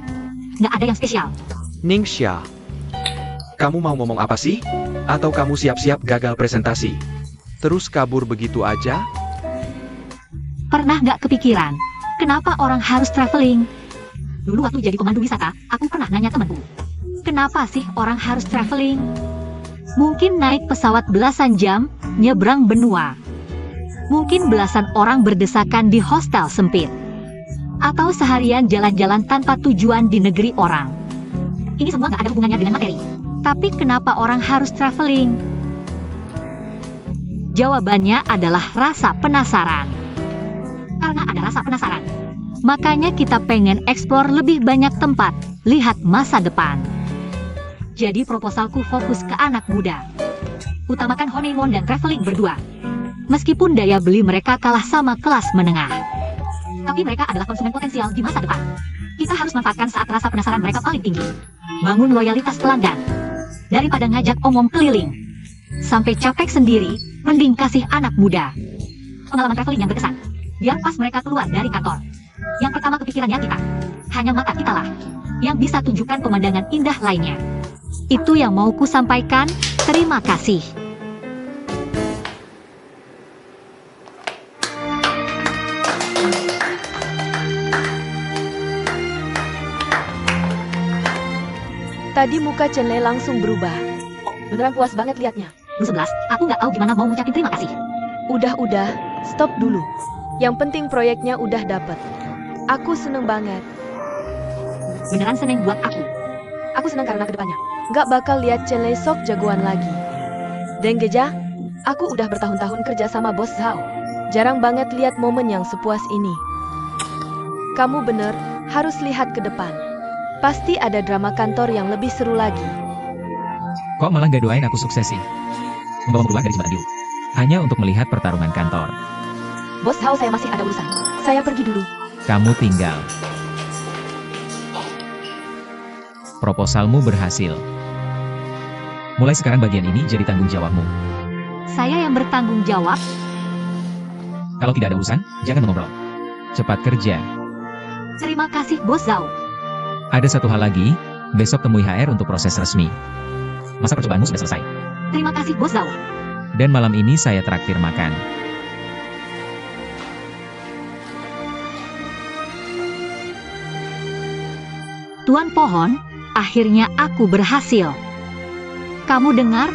Nggak ada yang spesial. Ningxia, kamu mau ngomong apa sih? Atau kamu siap-siap gagal presentasi? Terus kabur begitu aja? Pernah nggak kepikiran, kenapa orang harus traveling? Dulu waktu jadi pemandu wisata, aku pernah nanya temanku. Kenapa sih orang harus traveling? Mungkin naik pesawat belasan jam, nyebrang benua. Mungkin belasan orang berdesakan di hostel sempit. Atau seharian jalan-jalan tanpa tujuan di negeri orang. Ini semua nggak ada hubungannya dengan materi. Tapi kenapa orang harus traveling? Jawabannya adalah rasa penasaran. Karena ada rasa penasaran, makanya kita pengen eksplor lebih banyak tempat, lihat masa depan. Jadi proposalku fokus ke anak muda. Utamakan honeymoon dan traveling berdua. Meskipun daya beli mereka kalah sama kelas menengah. Tapi mereka adalah konsumen potensial di masa depan. Kita harus manfaatkan saat rasa penasaran mereka paling tinggi. Bangun loyalitas pelanggan. Daripada ngajak omong keliling. Sampai capek sendiri, mending kasih anak muda pengalaman traveling yang berkesan. Biar pas mereka keluar dari kantor, yang pertama kepikirannya kita. Hanya mata kita lah yang bisa tunjukkan pemandangan indah lainnya. Itu yang mau ku sampaikan. Terima kasih. Tadi muka Chen Lei langsung berubah. Beneran puas banget liatnya. Lu 11, aku nggak tahu gimana mau ngucapin terima kasih. Udah, stop dulu. Yang penting proyeknya udah dapet. Aku seneng banget. Beneran seneng buat aku. Aku seneng karena kedepannya nggak bakal lihat Chen Lei sok jagoan lagi. Dan Geja, aku udah bertahun-tahun kerja sama Bos Zhao. Jarang banget lihat momen yang sepuas ini. Kamu bener, harus lihat ke depan. Pasti ada drama kantor yang lebih seru lagi. Kok malah gak doain aku sukses sih? Membawa keluar dari jembatan biru. Hanya untuk melihat pertarungan kantor. Bos Zhao, saya masih ada urusan. Saya pergi dulu. Kamu tinggal. Proposalmu berhasil. Mulai sekarang bagian ini jadi tanggung jawabmu. Saya yang bertanggung jawab. Kalau tidak ada urusan, jangan mengobrol. Cepat kerja. Terima kasih Bos Zhao. Ada satu hal lagi, besok temui HR untuk proses resmi. Masa percobaanmu sudah selesai. Terima kasih Bos Zhao. Dan malam ini saya traktir makan. Tuan Pohon, akhirnya aku berhasil. Kamu dengar?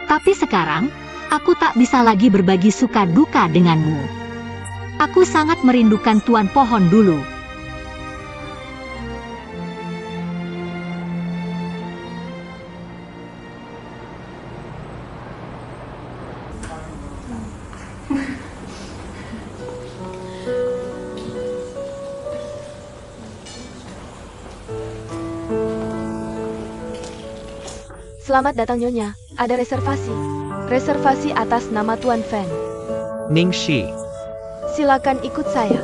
Tapi sekarang, aku tak bisa lagi berbagi suka duka denganmu. Aku sangat merindukan Tuan Pohon dulu. Selamat datang Nyonya, ada reservasi. Reservasi atas nama Tuan Fan. Ningxi, Silakan ikut saya.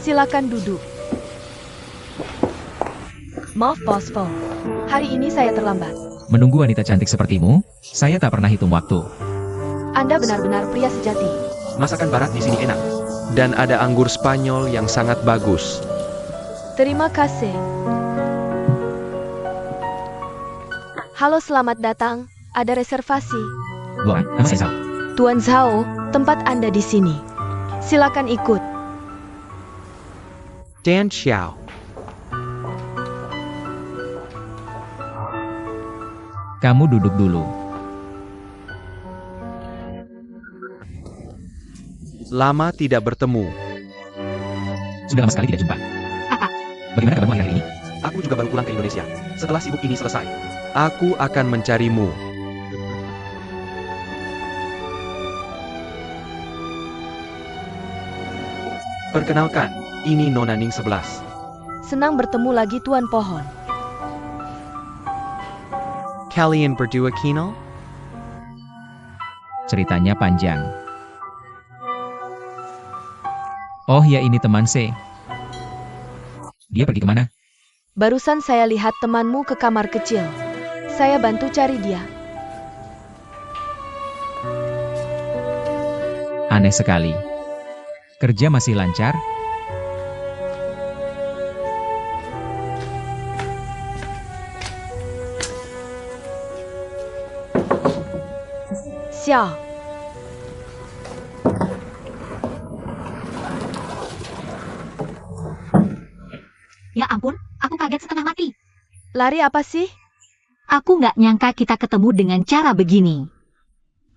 Silakan duduk. Maaf Bos Feng, hari ini saya terlambat. Menunggu wanita cantik sepertimu, saya tak pernah hitung waktu. Anda benar-benar pria sejati. masakan barat di sini enak. Dan ada anggur Spanyol yang sangat bagus. Terima kasih. Halo, selamat datang. Ada reservasi. Luan, nama saya Zhao. Tuan Zhao, tempat Anda di sini. Silakan ikut. Dan Xiao. Kamu duduk dulu. Lama tidak bertemu. Sudah lama sekali tidak jumpa. Kakak, Bagaimana kabarmu akhir-akhir ini? Aku juga baru pulang ke Indonesia. Setelah sibuk ini selesai, aku akan mencarimu. Perkenalkan, ini Nona Ning 11. Senang bertemu lagi Tuan Pohon. Kalian berdua kenal? Ceritanya panjang. Oh ya, ini teman C. Dia pergi kemana? Barusan saya lihat temanmu ke kamar kecil. Saya bantu cari dia. Aneh sekali. Kerja masih lancar? Xiao, Ya ampun, aku kaget setengah mati. lari apa sih? Aku nggak nyangka kita ketemu dengan cara begini.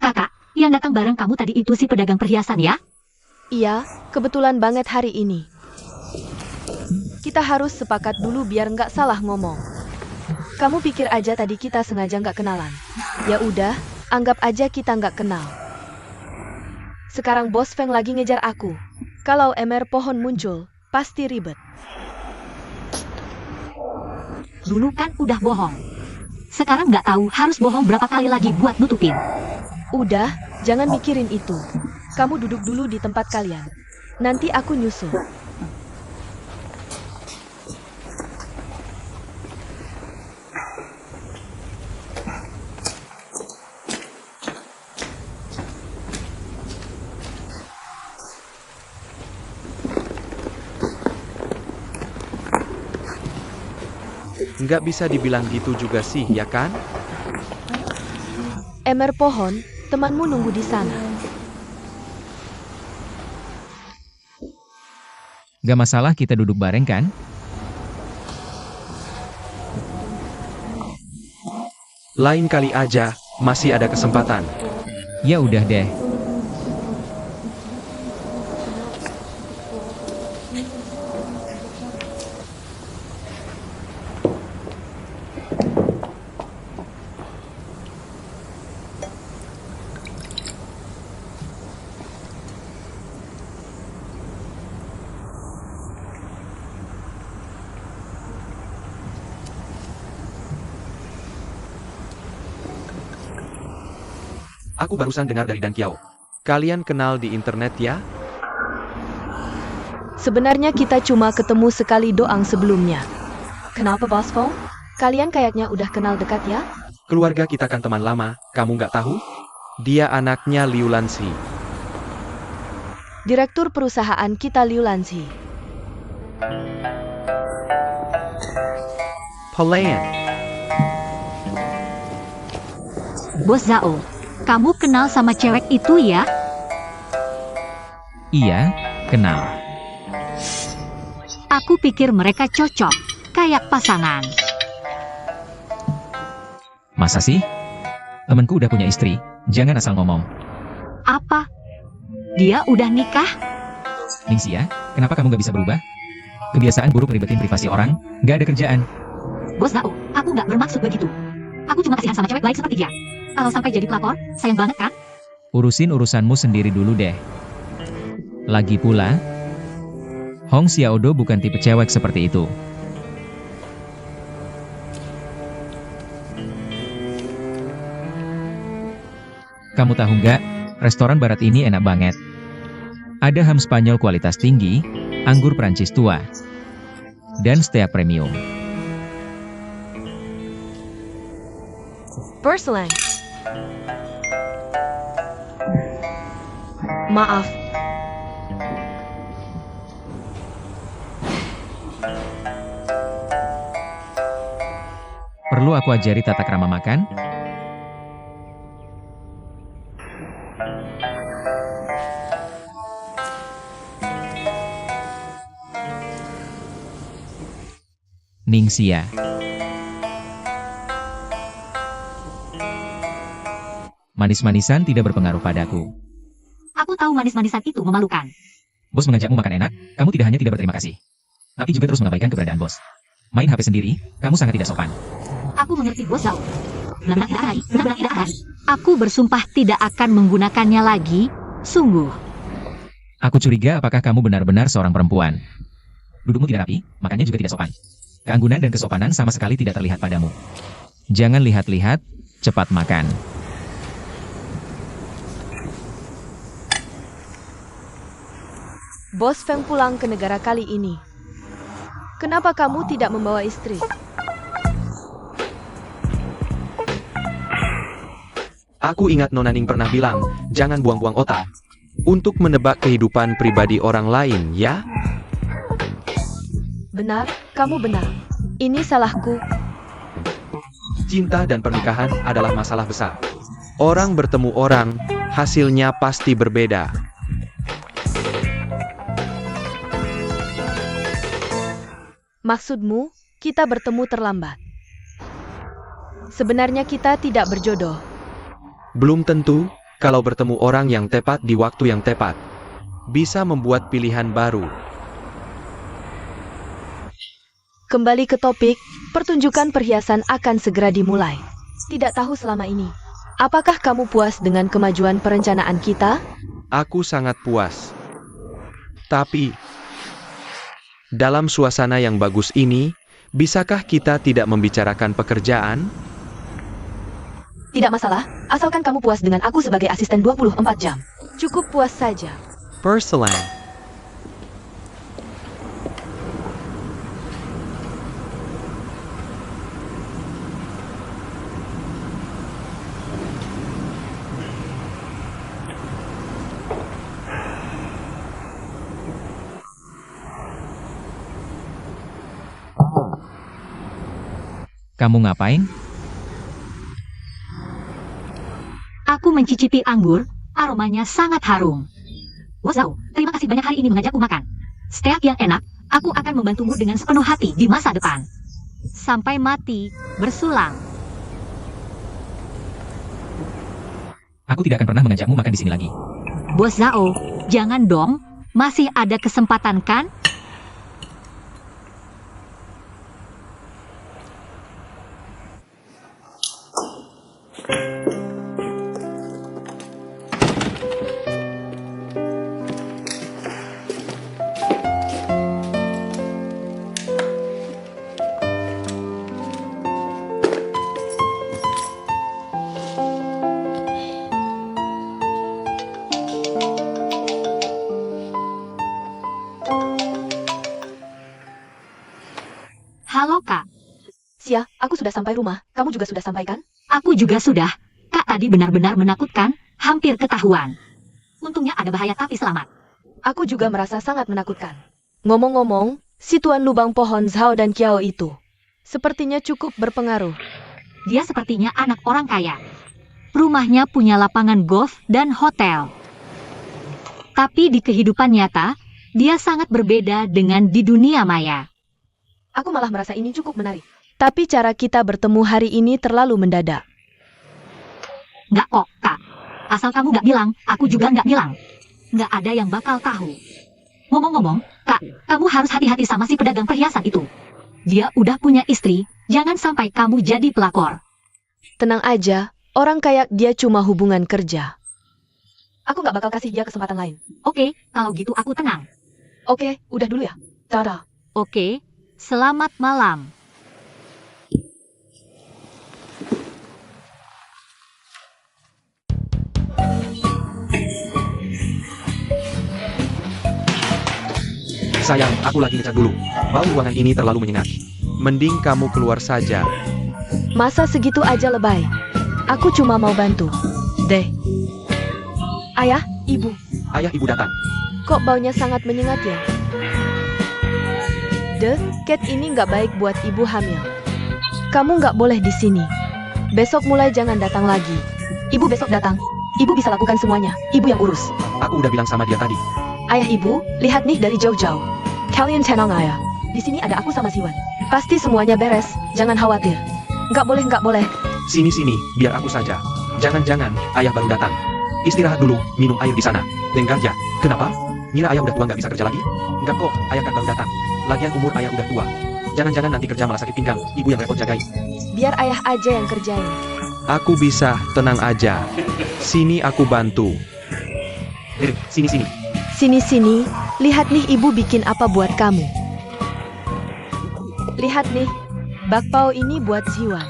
Kakak, yang datang bareng kamu tadi itu si pedagang perhiasan ya? Iya, kebetulan banget hari ini. Kita harus sepakat dulu biar nggak salah ngomong. Kamu pikir aja tadi kita sengaja nggak kenalan. Ya udah, anggap aja kita nggak kenal. Sekarang Bos Feng lagi ngejar aku. Kalau Emer Pohon muncul, pasti ribet. Dulu kan udah bohong. Sekarang nggak tahu harus bohong berapa kali lagi buat nutupin. Udah, jangan mikirin itu. Kamu duduk dulu di tempat kalian. Nanti aku nyusul. Nggak bisa dibilang gitu juga sih, ya kan? Emer Pohon, temanmu nunggu di sana. Gak masalah kita duduk bareng kan? Lain kali aja, masih ada kesempatan. Ya udah deh. Aku barusan dengar dari Dan Kiao. Kalian kenal di internet ya? Sebenarnya kita cuma ketemu sekali doang sebelumnya. Kenapa Bos Feng? Kalian kayaknya udah kenal dekat ya? Keluarga kita kan teman lama, kamu nggak tahu? Dia anaknya Liu Lanzi. Direktur perusahaan kita Liu Lanzi. Pelayan. Bos Zhao, kamu kenal sama cewek itu ya? Iya, kenal. Aku pikir mereka cocok, kayak pasangan. Masa sih? Temenku udah punya istri, jangan asal ngomong. Apa? Dia udah nikah? Ningxia, kenapa kamu gak bisa berubah? Kebiasaan buruk ngeribetin privasi orang, gak ada kerjaan. Bos Zhao, aku nggak bermaksud begitu. Aku cuma kasihan sama cewek baik seperti dia. Kalau sampai jadi pelakor, sayang banget kan? Urusin urusanmu sendiri dulu deh. Lagi pula, Hong Xiaodo bukan tipe cewek seperti itu. Kamu tahu nggak, restoran barat ini enak banget. Ada ham Spanyol kualitas tinggi, anggur Prancis tua, dan steak premium. Perslang. Maaf. Perlu aku ajari tata krama makan? Ningxia. Manis-manisan tidak berpengaruh padaku. Aku tahu manis-manisan itu memalukan. Bos mengajakmu makan enak, kamu tidak hanya tidak berterima kasih, tapi juga terus mengabaikan keberadaan bos. Main HP sendiri, kamu sangat tidak sopan. Aku mengerti Bos Zhao. Benar-benar tidak hari, benar-benar tidak hari. Aku bersumpah tidak akan menggunakannya lagi, sungguh. Aku curiga apakah kamu benar-benar seorang perempuan. Dudukmu tidak rapi, makannya juga tidak sopan. Keanggunan dan kesopanan sama sekali tidak terlihat padamu. Jangan lihat-lihat, cepat makan. Bos Feng pulang ke negara kali ini. Kenapa kamu tidak membawa istri? Aku ingat Nona Ning pernah bilang, jangan buang-buang otak. Untuk menebak kehidupan pribadi orang lain, ya? Benar, kamu benar. Ini salahku. Cinta dan pernikahan adalah masalah besar. Orang bertemu orang, hasilnya pasti berbeda. Maksudmu, kita bertemu terlambat. Sebenarnya kita tidak berjodoh. Belum tentu, kalau bertemu orang yang tepat di waktu yang tepat, bisa membuat pilihan baru. Kembali ke topik, pertunjukan perhiasan akan segera dimulai. Tidak tahu selama ini, apakah kamu puas dengan kemajuan perencanaan kita? Aku sangat puas. Tapi, dalam suasana yang bagus ini, bisakah kita tidak membicarakan pekerjaan? Tidak masalah, asalkan kamu puas dengan aku sebagai asisten 24 jam. Cukup puas saja. Perselang. Kamu ngapain? Aku mencicipi anggur, aromanya sangat harum. Wow, terima kasih banyak hari ini mengajakku makan. Steak yang enak, aku akan membantumu dengan sepenuh hati di masa depan. Sampai mati, bersulang. Aku tidak akan pernah mengajakmu makan di sini lagi. Bos Zhao, jangan dong, masih ada kesempatan kan? Halo Kak, Sia, aku sudah sampai rumah. Kamu juga sudah sampai kan? aku juga sudah. Kak tadi benar-benar menakutkan, hampir ketahuan. Untungnya ada bahaya tapi selamat. Aku juga merasa sangat menakutkan. Ngomong-ngomong, si tuan lubang pohon Zhao dan Kiao itu sepertinya cukup berpengaruh. Dia sepertinya anak orang kaya. Rumahnya punya lapangan golf dan hotel. Tapi di kehidupan nyata, dia sangat berbeda dengan di dunia maya. Aku malah merasa ini cukup menarik. Tapi cara kita bertemu hari ini terlalu mendadak. Nggak kok, Kak. Asal kamu nggak bilang, aku juga nggak bilang. Nggak ada yang bakal tahu. Ngomong-ngomong, Kak, kamu harus hati-hati sama si pedagang perhiasan itu. Dia udah punya istri, jangan sampai kamu jadi pelakor. Tenang aja, orang kayak dia cuma hubungan kerja. Aku nggak bakal kasih dia kesempatan lain. Oke, kalau gitu aku tenang. Oke, udah dulu ya. Dadah. Oke, selamat malam. Sayang, aku lagi ngecat dulu. Bau ruangan ini terlalu menyengat. Mending kamu keluar saja. Masa segitu aja lebay? Aku cuma mau bantu. Deh. Ayah, ibu. Ayah ibu datang. Kok baunya sangat menyengat ya? Cat ini nggak baik buat ibu hamil. Kamu nggak boleh di sini. Besok mulai jangan datang lagi. Ibu besok datang. Ibu bisa lakukan semuanya. Ibu yang urus. Aku udah bilang sama dia tadi. Ayah ibu, lihat nih dari jauh-jauh. Kalian tenang ayah. Di sini ada aku sama Siwan. Pasti semuanya beres. Jangan khawatir. Nggak boleh. Sini, biar aku saja. Jangan-jangan, ayah baru datang. Istirahat dulu, minum air di sana. Dengar ya, kenapa? Ngira ayah udah tua nggak bisa kerja lagi? Enggak kok, ayah kan baru datang. Lagian umur ayah udah tua. Jangan-jangan nanti kerja malah sakit pinggang, ibu yang repot jagain. Biar ayah aja yang kerjain. Aku bisa, tenang aja. Sini aku bantu. Sini. Sini, lihat nih ibu bikin apa buat kamu. Lihat nih, bakpao ini buat Ziwan.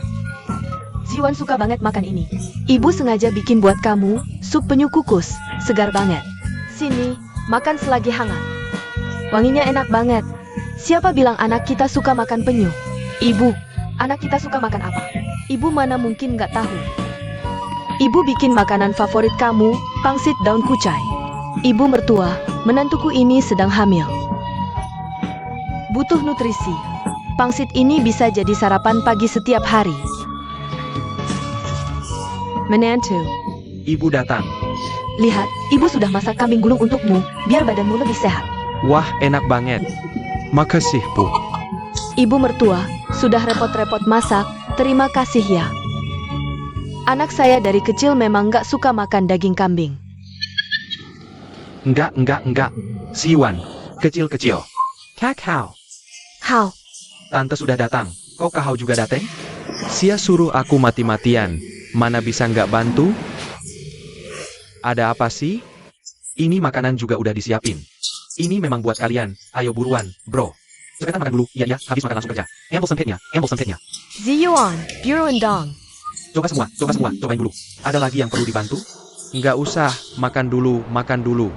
Ziwan suka banget makan ini. Ibu sengaja bikin buat kamu, sup penyu kukus, segar banget. Sini, makan selagi hangat. Wanginya enak banget. Siapa bilang anak kita suka makan penyu? Ibu, anak kita suka makan apa? Ibu mana mungkin nggak tahu. Ibu bikin makanan favorit kamu, pangsit daun kucai. Ibu mertua, menantuku ini sedang hamil. Butuh nutrisi. Pangsit ini bisa jadi sarapan pagi setiap hari. Menantu, Ibu datang. lihat, ibu sudah masak kambing gulung untukmu, biar badanmu lebih sehat. Wah, enak banget. Makasih, Bu. Ibu mertua, sudah repot-repot masak, terima kasih ya. Anak saya dari kecil memang nggak suka makan daging kambing. Enggak. Siwan, kecil-kecil. Kakao. How? Tante sudah datang. Kok kahau juga dateng? Sia suruh aku mati-matian. Mana bisa nggak bantu? Ada apa sih? Ini makanan juga udah disiapin. Ini memang buat kalian. Ayo buruan, bro. Cepetan makan dulu. Iya, habis makan langsung kerja. Embol sempitnya. Ziyuan, Dong. Coba semua. Cobain dulu. Ada lagi yang perlu dibantu? Nggak usah. Makan dulu.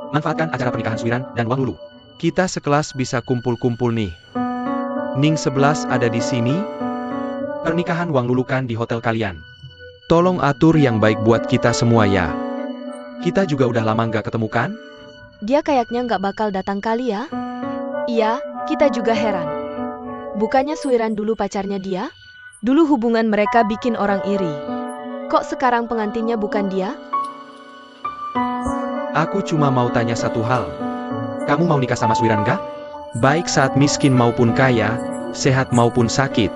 Manfaatkan acara pernikahan Suiran dan Wang Lulu. Kita sekelas bisa kumpul-kumpul nih. Ning 11 ada di sini. Pernikahan Wang Lulu kan di hotel kalian. Tolong atur yang baik buat kita semua ya. Kita juga udah lama nggak ketemu kan? Dia kayaknya nggak bakal datang kali ya? Iya, kita juga heran. Bukannya Suiran dulu pacarnya dia? Dulu hubungan mereka bikin orang iri. Kok sekarang pengantinnya bukan dia? Aku cuma mau tanya satu hal. Kamu mau nikah sama Suiran gak? Baik saat miskin maupun kaya, sehat maupun sakit.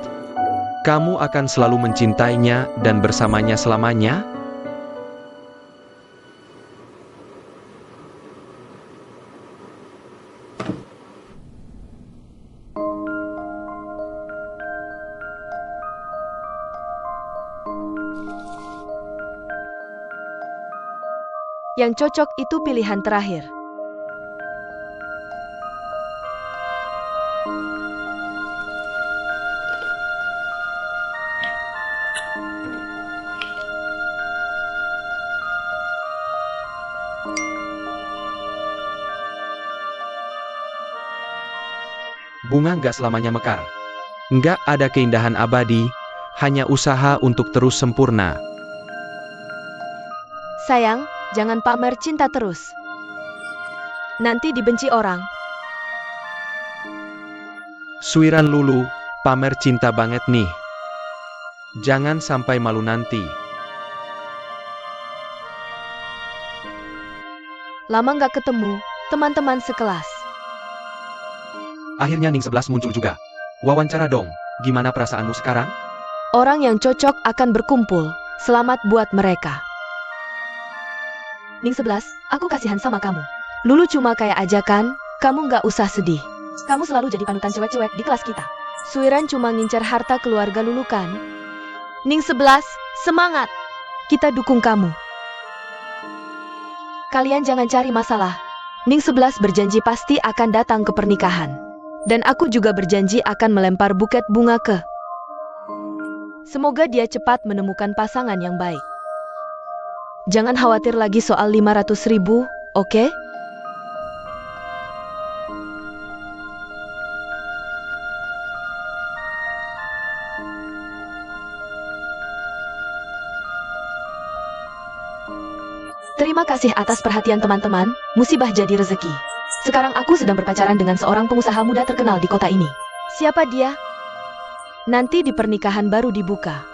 Kamu akan selalu mencintainya dan bersamanya selamanya? Yang cocok itu pilihan terakhir. Bunga nggak selamanya mekar. Nggak ada keindahan abadi, hanya usaha untuk terus sempurna. Sayang, jangan pamer cinta terus. Nanti dibenci orang. Suiran Lulu, pamer cinta banget nih. Jangan sampai malu nanti. Lama nggak ketemu, teman-teman sekelas. Akhirnya Ning 11 muncul juga. Wawancara dong, gimana perasaanmu sekarang? Orang yang cocok akan berkumpul. Selamat buat mereka. Ning 11, aku kasihan sama kamu. Lulu cuma kayak ajakan, kamu nggak usah sedih. Kamu selalu jadi panutan cewek-cewek di kelas kita. Suiran cuma ngincar harta keluarga Lulu kan? Ning 11, semangat! Kita dukung kamu. Kalian jangan cari masalah. Ning 11 berjanji pasti akan datang ke pernikahan. Dan aku juga berjanji akan melempar buket bunga ke Semoga dia cepat menemukan pasangan yang baik. Jangan khawatir lagi soal 500.000, oke? Terima kasih atas perhatian teman-teman, musibah jadi rezeki. Sekarang aku sedang berpacaran dengan seorang pengusaha muda terkenal di kota ini. Siapa dia? Nanti di pernikahan baru dibuka.